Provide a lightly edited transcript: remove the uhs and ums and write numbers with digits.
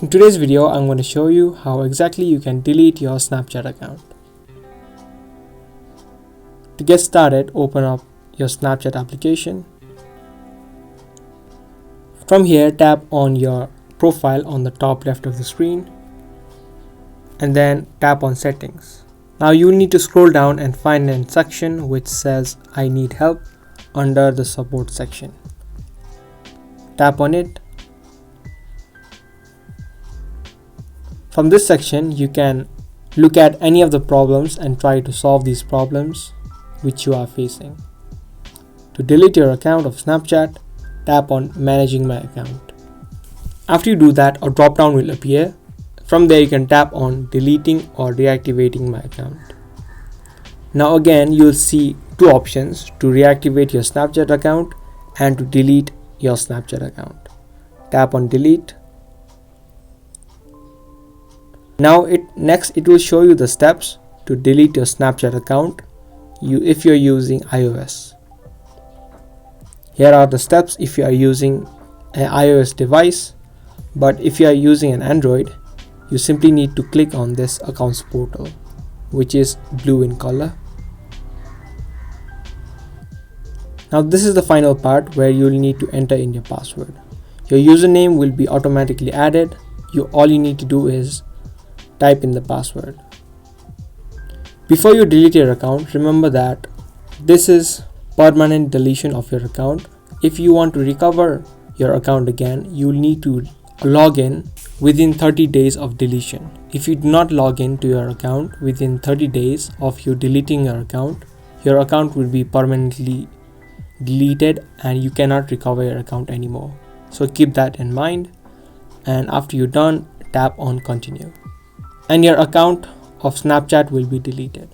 In today's video, I'm going to show you how exactly you can delete your Snapchat account. To get started, open up your Snapchat application. From here, tap on your profile on the top left of the screen and then tap on settings. Now you will need to scroll down and find a section which says I need help under the support section. Tap on it. From this section, you can look at any of the problems and try to solve these problems which you are facing. To delete your account of Snapchat, tap on Managing My Account. After you do that, a drop down will appear. From there, you can tap on Deleting or Deactivating My Account. Now again, you'll see two options: to reactivate your Snapchat account and to delete your Snapchat account. Tap on Delete. Now next it will show you the steps to delete your Snapchat account if you're using iOS. Here are the steps if you are using an iOS device, but if you are using an Android, you simply need to click on this accounts portal, which is blue in color. Now this is the final part where you'll need to enter in your password. Your username will be automatically added. All you need to do is type in the password. Before you delete your account, remember that this is permanent deletion of your account. If you want to recover your account again, you will need to log in within 30 days of deletion. If you do not log in to your account within 30 days of you deleting your account will be permanently deleted and you cannot recover your account anymore. So keep that in mind, and after you're done, tap on continue and your account of Snapchat will be deleted.